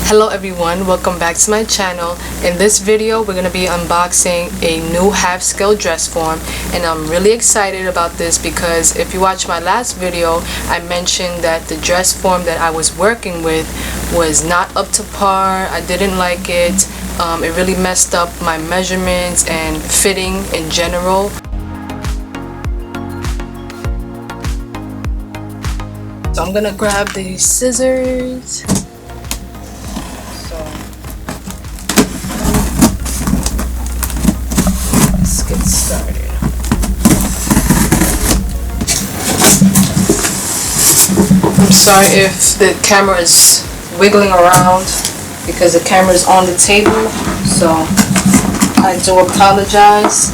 Hello everyone, welcome back to my channel. In this video we're going to be unboxing a new half-scale dress form, and I'm really excited about this because if you watch my last video I mentioned that the dress form that I was working with was not up to par. I didn't like it. It really messed up my measurements and fitting in general. So I'm gonna grab these scissors. Let's get started. I'm sorry if the camera is wiggling around because the camera is on the table, so I do apologize.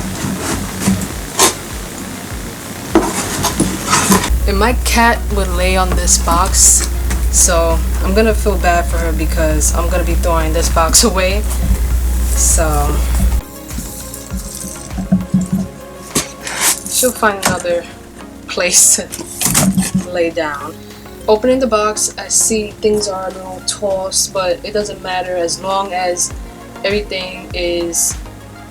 And my cat would lay on this box, so I'm gonna feel bad for her because I'm gonna be throwing this box away. So she'll find another place to lay down. Opening the box, I see things are a little tossed, but it doesn't matter as long as everything is,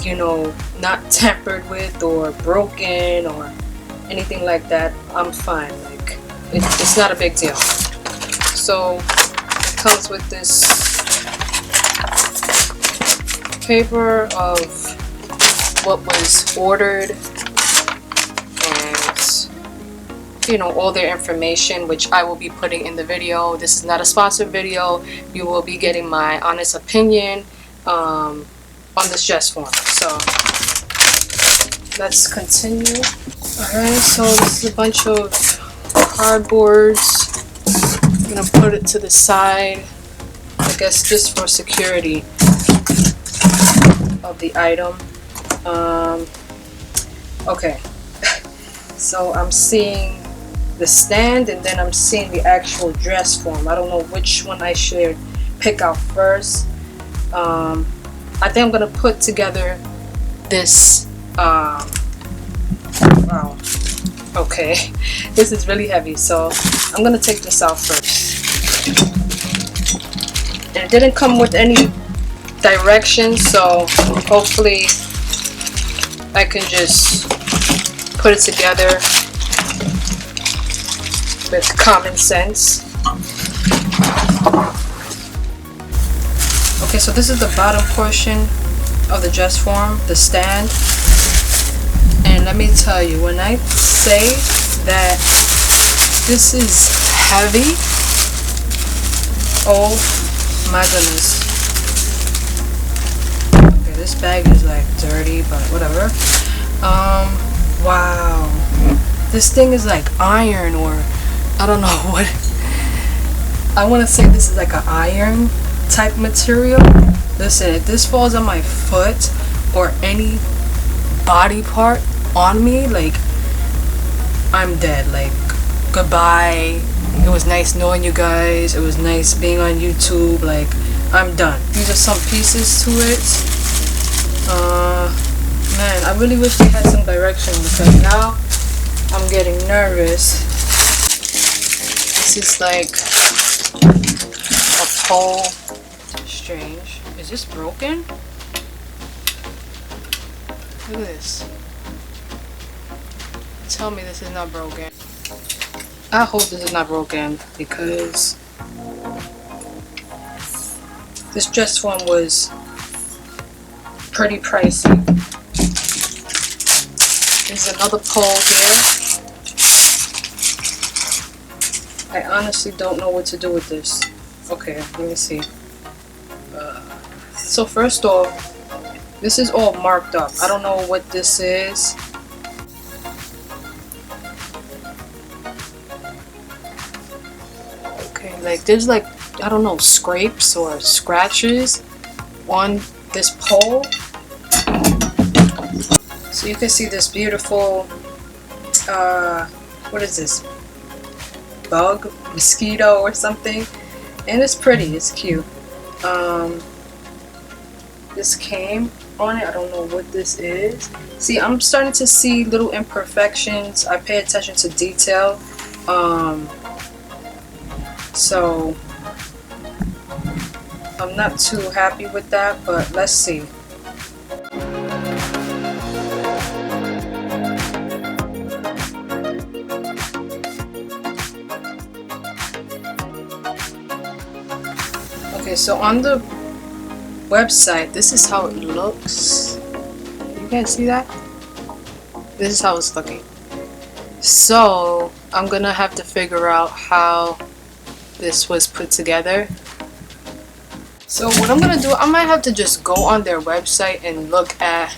you know, not tampered with or broken or anything like that. I'm fine. Like it's not a big deal. So it comes with this paper of what was ordered and, you know, all their information, which I will be putting in the video. This is not a sponsored video. You will be getting my honest opinion on this dress form. So let's continue. Alright, so this is a bunch of cardboards. I'm gonna put it to the side, I guess just for security of the item. Okay, so I'm seeing the stand and then I'm seeing the actual dress form. I don't know which one I should pick out first. I think I'm gonna put together this wow, okay, this is really heavy, so I'm gonna take this out first. And it didn't come with any directions, so hopefully I can just put it together with common sense. Okay, so this is the bottom portion of the dress form, the stand. And let me tell you, when I say that this is heavy, oh my goodness. Okay, this bag is like dirty, but whatever. Wow. This thing is like iron, or I don't know what. I want to say this is like an iron type material. Listen, if this falls on my foot or any body part on me, like I'm dead. Like goodbye. It was nice knowing you guys. It was nice being on YouTube. Like I'm done. These are some pieces to it. Man, I really wish they had some direction because now I'm getting nervous. This is like a pole. Strange. Is this broken? Look at this. Tell me this is not broken. I hope this is not broken because this dress form was pretty pricey. There's another pole here. I honestly don't know what to do with this. Okay, let me see. So first off, this is all marked up. I don't know what this is. Okay, like there's like, I don't know, scrapes or scratches on this pole. So you can see this beautiful, what is this? Bug? Mosquito or something. And it's pretty, it's cute. This came on it. I don't know what this is. See, I'm starting to see little imperfections. I pay attention to detail. So I'm not too happy with that, but let's see. Okay, so on the website, this is how it looks. You guys see that? This is how it's looking. So I'm gonna have to figure out how this was put together. So what I'm gonna do, I might have to just go on their website and look at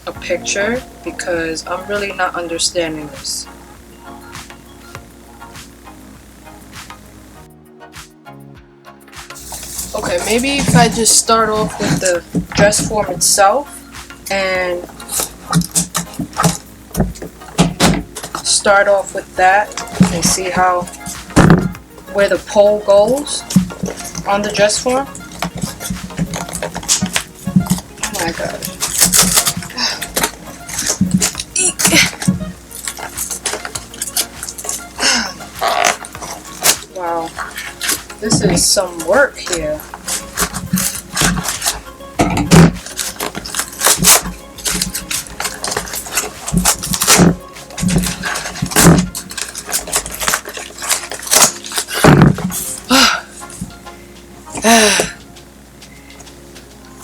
a picture because I'm really not understanding this. Okay, maybe if I just start off with the dress form itself and start off with that and see how where the pole goes on the dress form. Oh my god. Wow. This is some work here.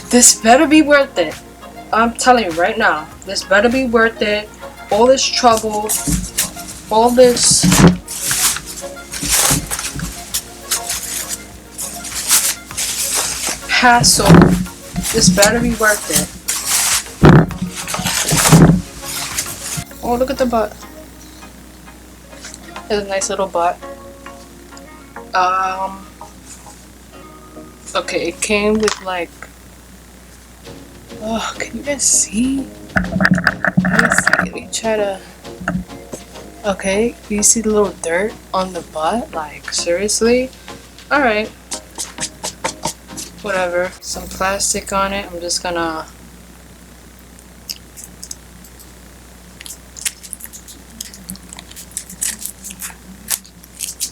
This better be worth it. I'm telling you right now, this better be worth it. All this trouble, all this hassle, this better be worth it. Oh, look at the butt. It's a nice little butt. Okay, it came with like, oh, can you guys see? Let me try to, okay, you see the little dirt on the butt? Like, seriously? Alright. Whatever. Some plastic on it. I'm just gonna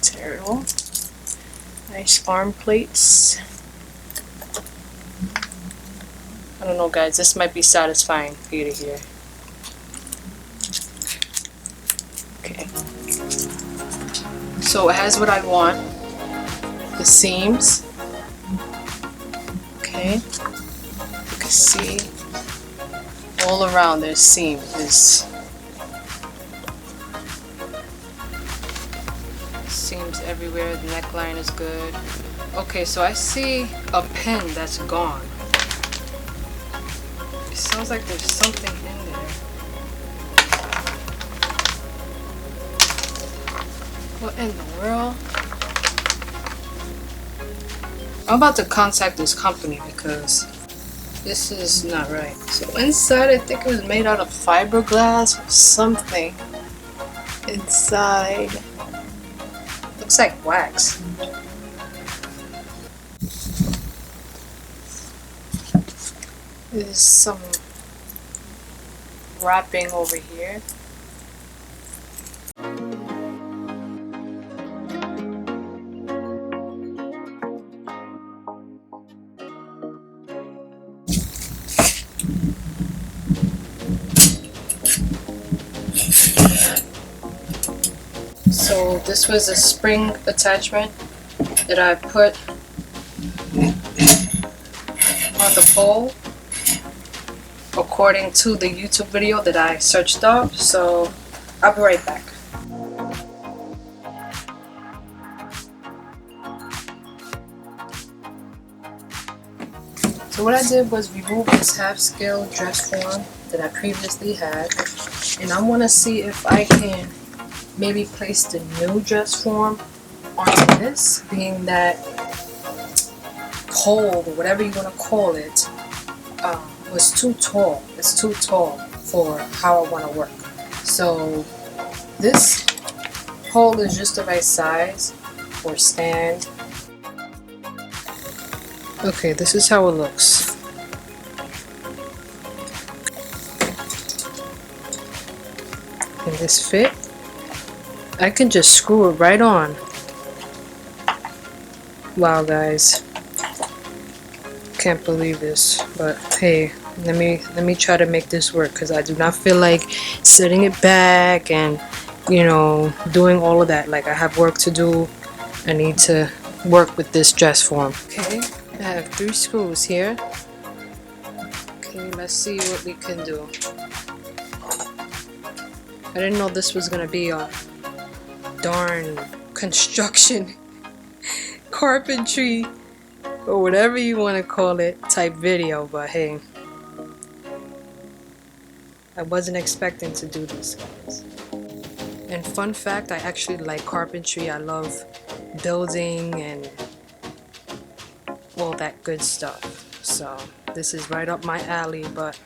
tear it off. Nice arm plates. I don't know, guys, this might be satisfying for you to hear. Okay. So it has what I want. The seams. Okay. You can see all around there's seams. There's seams everywhere. The neckline is good. Okay, so I see a pin that's gone. It sounds like there's something in there. What in the world? I'm about to contact this company because this is not right. So inside, I think it was made out of fiberglass or something. Inside, looks like wax. There's some wrapping over here. So this was a spring attachment that I put on the pole according to the YouTube video that I searched up. So I'll be right back. So what I did was remove this half-scale dress form that I previously had, and I want to see if I can maybe place the new dress form onto this, being that pole, or whatever you want to call it, was too tall. It's too tall for how I want to work. So this pole is just the right size for stand. Okay, this is how it looks. Can this fit? I can just screw it right on. Wow, guys, can't believe this, but hey, let me try to make this work, because I do not feel like setting it back and, you know, doing all of that. Like, I have work to do. I need to work with this dress form. Okay, I have 3 screws here. Okay, let's see what we can do. I didn't know this was gonna be a darn construction, carpentry, or whatever you want to call it type video, but hey, I wasn't expecting to do this, guys. And fun fact, I actually like carpentry. I love building and all that good stuff. So this is right up my alley, but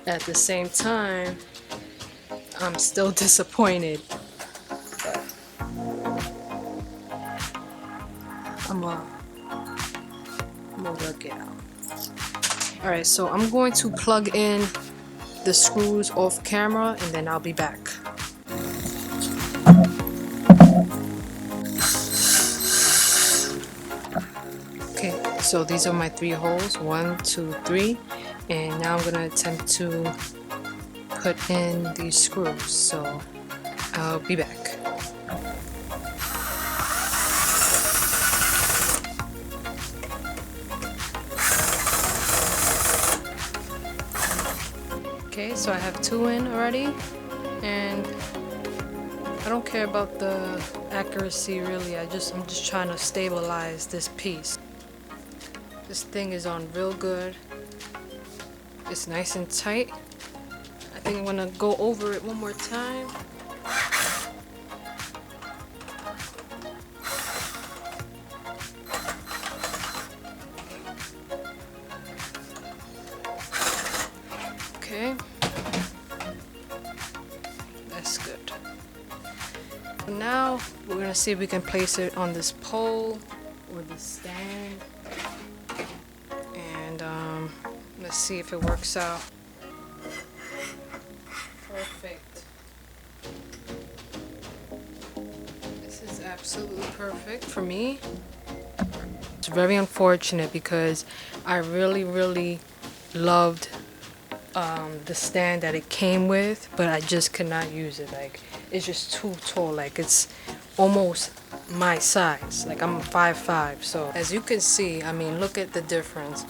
at the same time, I'm still disappointed. But I'm gonna work it out. Alright, so I'm going to plug in the screws off camera and then I'll be back. Okay, so these are my 3 holes, 1, 2, 3, and now I'm gonna attempt to put in these screws, so I'll be back. Okay, so I have 2 in already, and I don't care about the accuracy really. I'm just trying to stabilize this piece. This thing is on real good. It's nice and tight. I think I'm gonna go over it one more time. Okay. That's good. Now we're gonna see if we can place it on this pole or this stand. And let's see if it works out. Perfect. This is absolutely perfect for me. It's very unfortunate because I really loved the stand that it came with, but I just could not use it. Like, it's just too tall. Like, it's almost my size. Like, I'm 5'5", so as you can see, I mean, look at the difference.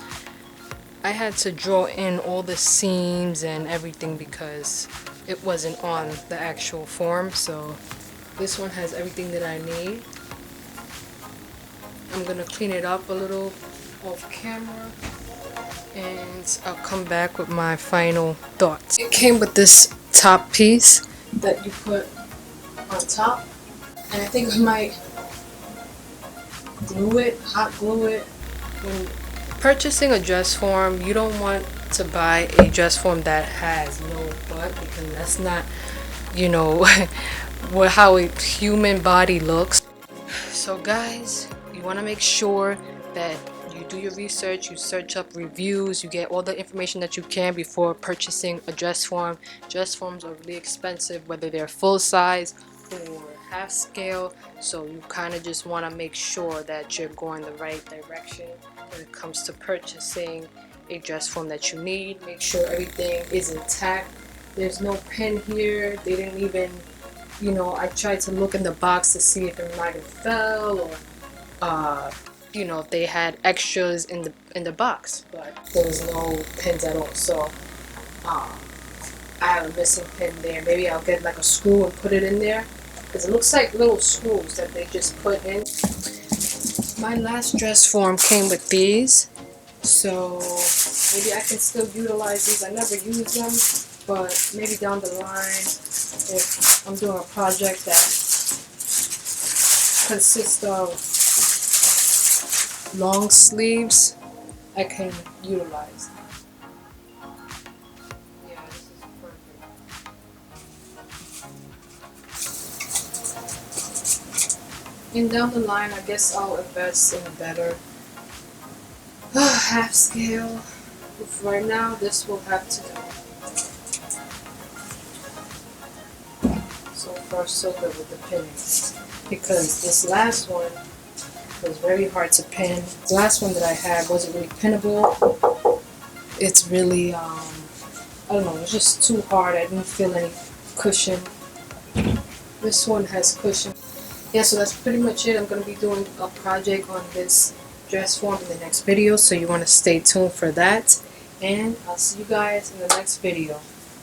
I had to draw in all the seams and everything because it wasn't on the actual form. So this one has everything that I need. I'm gonna clean it up a little off camera and I'll come back with my final thoughts. It came with this top piece that you put on top, and I think I might glue it, hot glue it. When purchasing a dress form, you don't want to buy a dress form that has no butt, because that's not, you know, how a human body looks. So guys, you want to make sure that you do your research, you search up reviews, you get all the information that you can before purchasing a dress form. Dress forms are really expensive, whether they're full size or half scale, so you kind of just want to make sure that you're going the right direction when it comes to purchasing a dress form that you need. Make sure everything is intact. There's no pin here. They didn't even, you know, I tried to look in the box to see if it might have fell, or you know, if they had extras in the box, but there was no pins at all. So I have a missing pin there. Maybe I'll get like a screw and put it in there, because it looks like little screws that they just put in. My last dress form came with these, so maybe I can still utilize these. I never use them, but maybe down the line, if I'm doing a project that consists of long sleeves, I can utilize them. Yeah, this is perfect. And down the line, I guess I'll invest in a better half scale. But right now, this will have to do. So far, so good with the pinning, because this last one It was very hard to pin. The last one that I had wasn't really pinnable. It's really, I don't know, it's just too hard. I didn't feel any cushion. This one has cushion. Yeah, so that's pretty much it. I'm going to be doing a project on this dress form in the next video, so you want to stay tuned for that. And I'll see you guys in the next video.